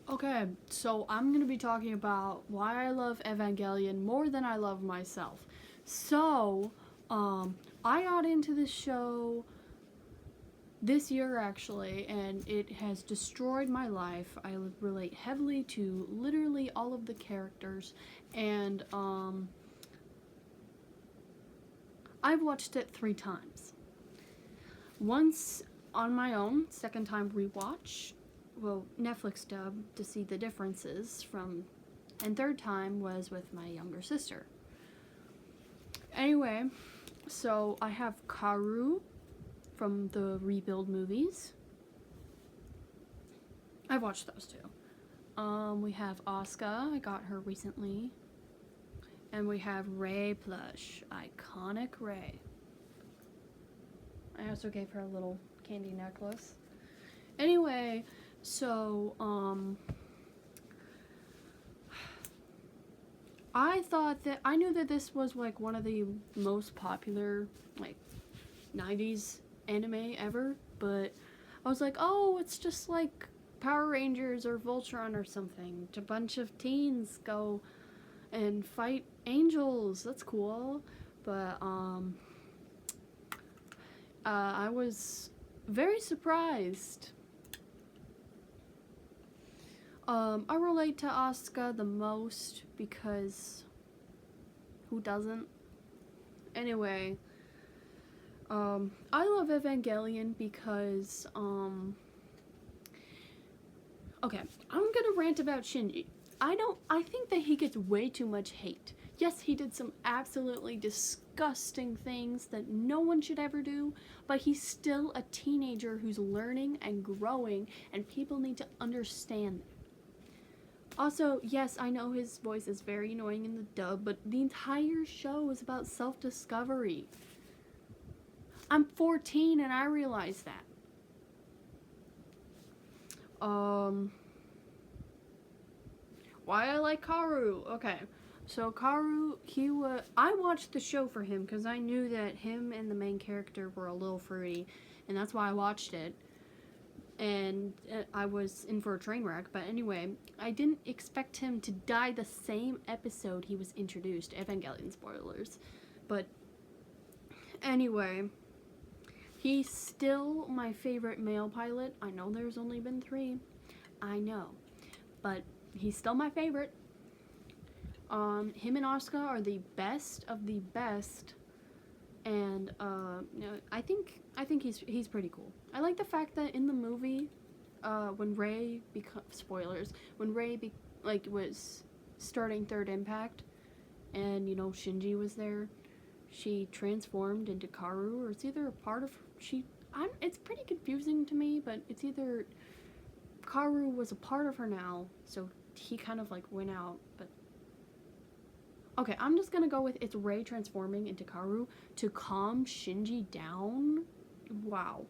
Okay, so I'm gonna be talking about why I love Evangelion more than I love myself. So, I got into this show this year actually, and it has destroyed my life. I relate heavily to literally all of the characters, and I've watched it 3 times. Once on my own, second time rewatch, well, Netflix dub to see the differences from, and third time was with my younger sister. Anyway, so I have Karu from the Rebuild movies. I've watched those too. We have Asuka, I got her recently. And we have Rey plush, iconic Rey. I also gave her a little candy necklace. Anyway, so, I knew that this was like one of the most popular, like, 90s anime ever, but I was like, oh, it's just like Power Rangers or Voltron or something. A bunch of teens go and fight angels. That's cool. But, I was very surprised. I relate to Asuka the most because who doesn't? Anyway, I love Evangelion because, okay, I'm gonna rant about Shinji. I think that he gets way too much hate. Yes, he did some absolutely disgusting things that no one should ever do, but he's still a teenager who's learning and growing, and people need to understand that. Also, yes, I know his voice is very annoying in the dub, but the entire show is about self-discovery. I'm 14 and I realize that. Why I like Karu? Okay, so Karu, I watched the show for him because I knew that him and the main character were a little fruity, and that's why I watched it. And I was in for a train wreck, but anyway, I didn't expect him to die the same episode he was introduced. Evangelion spoilers. But anyway, he's still my favorite male pilot. I know there's only been 3. I know. But he's still my favorite. Him and Asuka are the best of the best. And I think he's pretty cool. I like the fact that in the movie, when Rey spoilers, when Rey was starting Third Impact, and Shinji was there, she transformed into Karu, or it's either a part of it's pretty confusing to me, but it's either Karu was a part of her now, so he kind of like went out, but. Okay, I'm just gonna go with it's Rey transforming into Karu to calm Shinji down. Wow.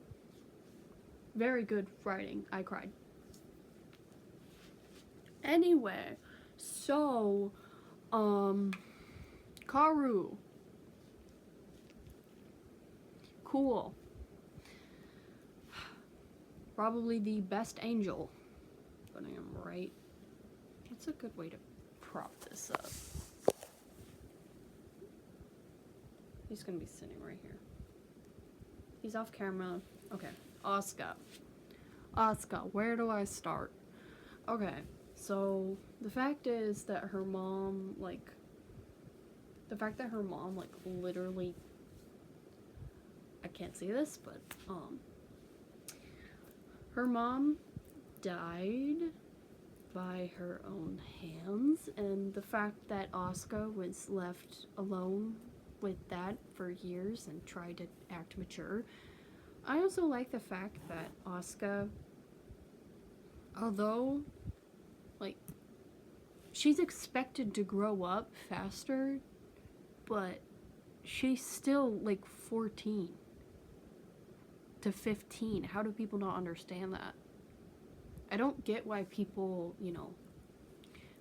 Very good writing. I cried. Anyway, so, Karu. Cool. Probably the best angel. But I am right. What's a good way to prop this up? He's gonna be sitting right here. He's off camera. Okay, Asuka. Where do I start? Okay, so the fact is that her mom, literally, I can't see this, but, her mom died by her own hands, and the fact that Asuka was left alone with that for years and tried to act mature. I also like the fact that Asuka, although she's expected to grow up faster, but she's still 14 to 15. How do people not understand that? I don't get why people,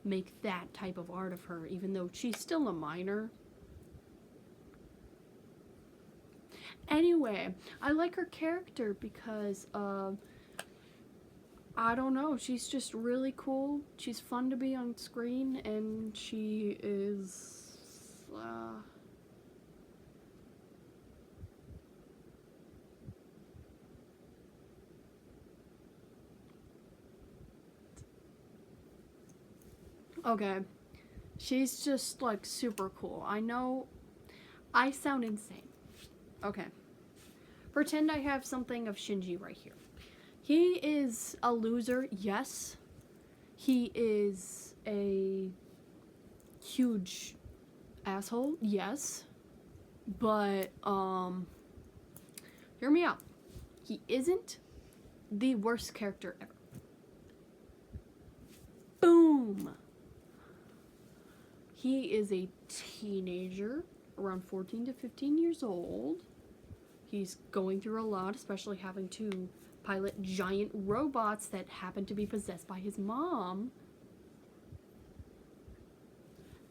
make that type of art of her, even though she's still a minor. Anyway, I like her character because I don't know. She's just really cool. She's fun to be on screen, and she is. Okay. She's just like super cool. I know I sound insane. Okay. Pretend I have something of Shinji right here. He is a loser, yes. He is a huge asshole, yes. But, hear me out. He isn't the worst character ever. Boom! He is a teenager, around 14 to 15 years old. He's going through a lot, especially having to pilot giant robots that happen to be possessed by his mom.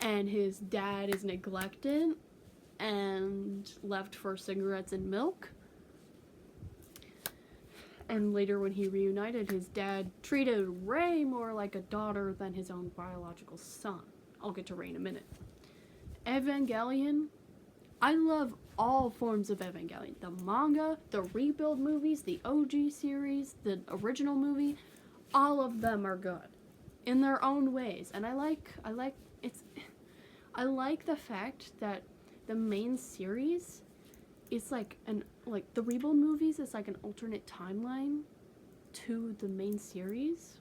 And his dad is neglected and left for cigarettes and milk. And later when he reunited, his dad treated Rei more like a daughter than his own biological son. I'll get to Rei in a minute. Evangelion, I love all forms of Evangelion. The manga, the rebuild movies, the OG series, the original movie, all of them are good in their own ways. And I like the fact that the main series is like the rebuild movies is like an alternate timeline to the main series.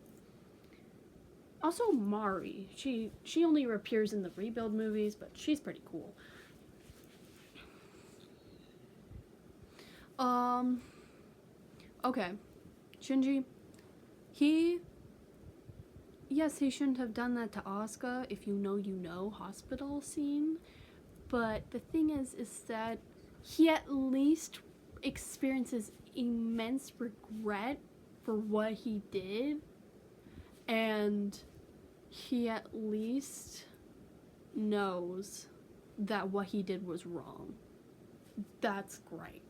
Also Mari, she only appears in the rebuild movies, but she's pretty cool. Okay. Shinji, yes, he shouldn't have done that to Asuka, if you know, hospital scene. But the thing is that he at least experiences immense regret for what he did. And he at least knows that what he did was wrong. That's great.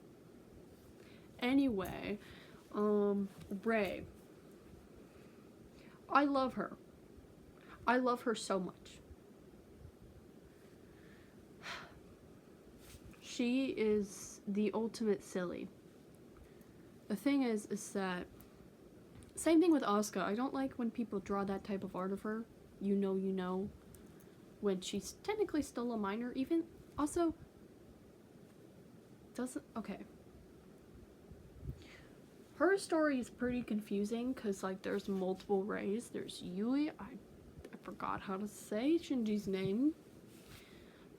Anyway, Rei. I love her. I love her so much. She is the ultimate silly. The thing is that same thing with Asuka. I don't like when people draw that type of art of her. You know, when she's technically still a minor, even. Also, okay. Her story is pretty confusing, because, like, there's multiple Reis. There's Yui, I forgot how to say Shinji's name.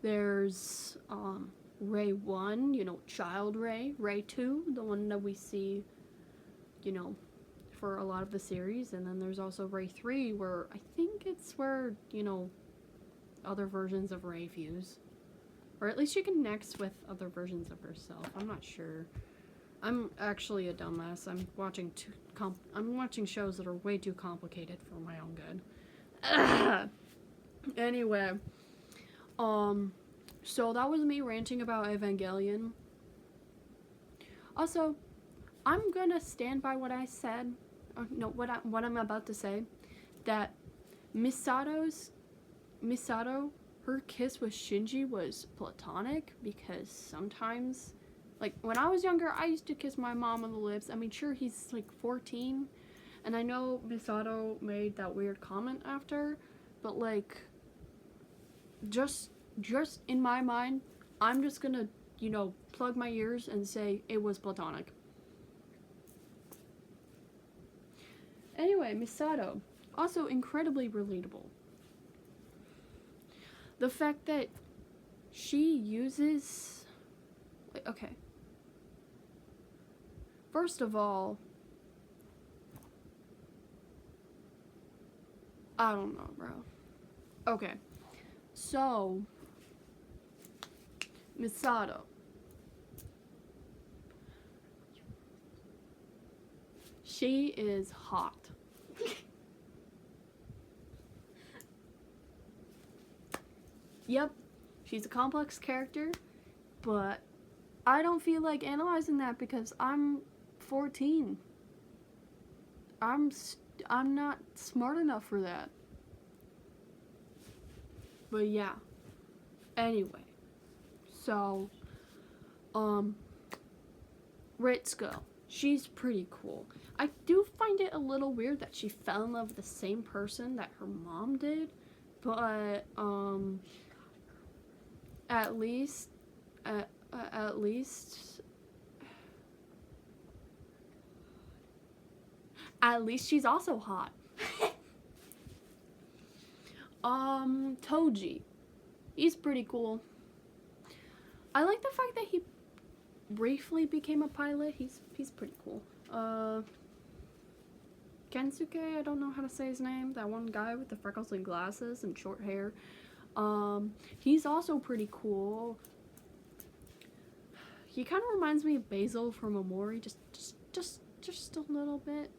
There's, Rei 1, child Rei. Rei 2, the one that we see, for a lot of the series. And then there's also Rei 3, where I think it's where, other versions of Rei fuse. Or at least she connects with other versions of herself. I'm not sure. I'm actually a dumbass. I'm watching shows that are way too complicated for my own good. Anyway, so that was me ranting about Evangelion. Also, I'm gonna stand by what I said. What I'm about to say. That Misato, her kiss with Shinji was platonic, because sometimes, like, when I was younger, I used to kiss my mom on the lips. I mean, sure, he's, like, 14, and I know Misato made that weird comment after, but, like, just in my mind, I'm just gonna, plug my ears and say it was platonic. Anyway, Misato, also incredibly relatable. The fact that she uses, okay. First of all, I don't know, bro. Okay. So, Misato. She is hot. Yep, she's a complex character, but I don't feel like analyzing that because I'm 14. I'm I'm not smart enough for that. But yeah. Anyway. So, Ritsuko. She's pretty cool. I do find it a little weird that she fell in love with the same person that her mom did. But, at least, at least she's also hot. Toji. He's pretty cool. I like the fact that he briefly became a pilot. He's pretty cool. Kensuke, I don't know how to say his name. That one guy with the freckles and glasses and short hair. He's also pretty cool. He kind of reminds me of Basil from Amori, just a little bit.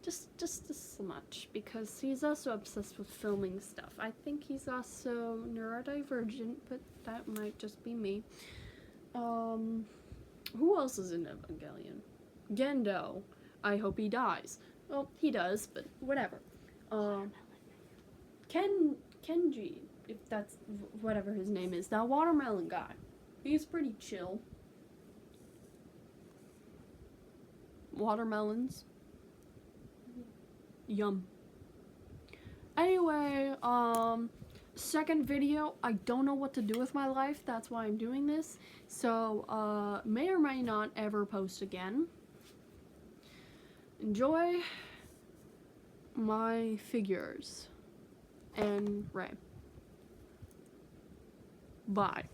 Just this much, because he's also obsessed with filming stuff. I think he's also neurodivergent, but that might just be me. Who else is in Evangelion? Gendo. I hope he dies. Well, he does, but whatever. Kenji, if that's whatever his name is, that watermelon guy. He's pretty chill. Watermelons. Yum. Anyway, second video. I don't know what to do with my life. That's why I'm doing this. So, may or may not ever post again. Enjoy my figures and Ray. Bye.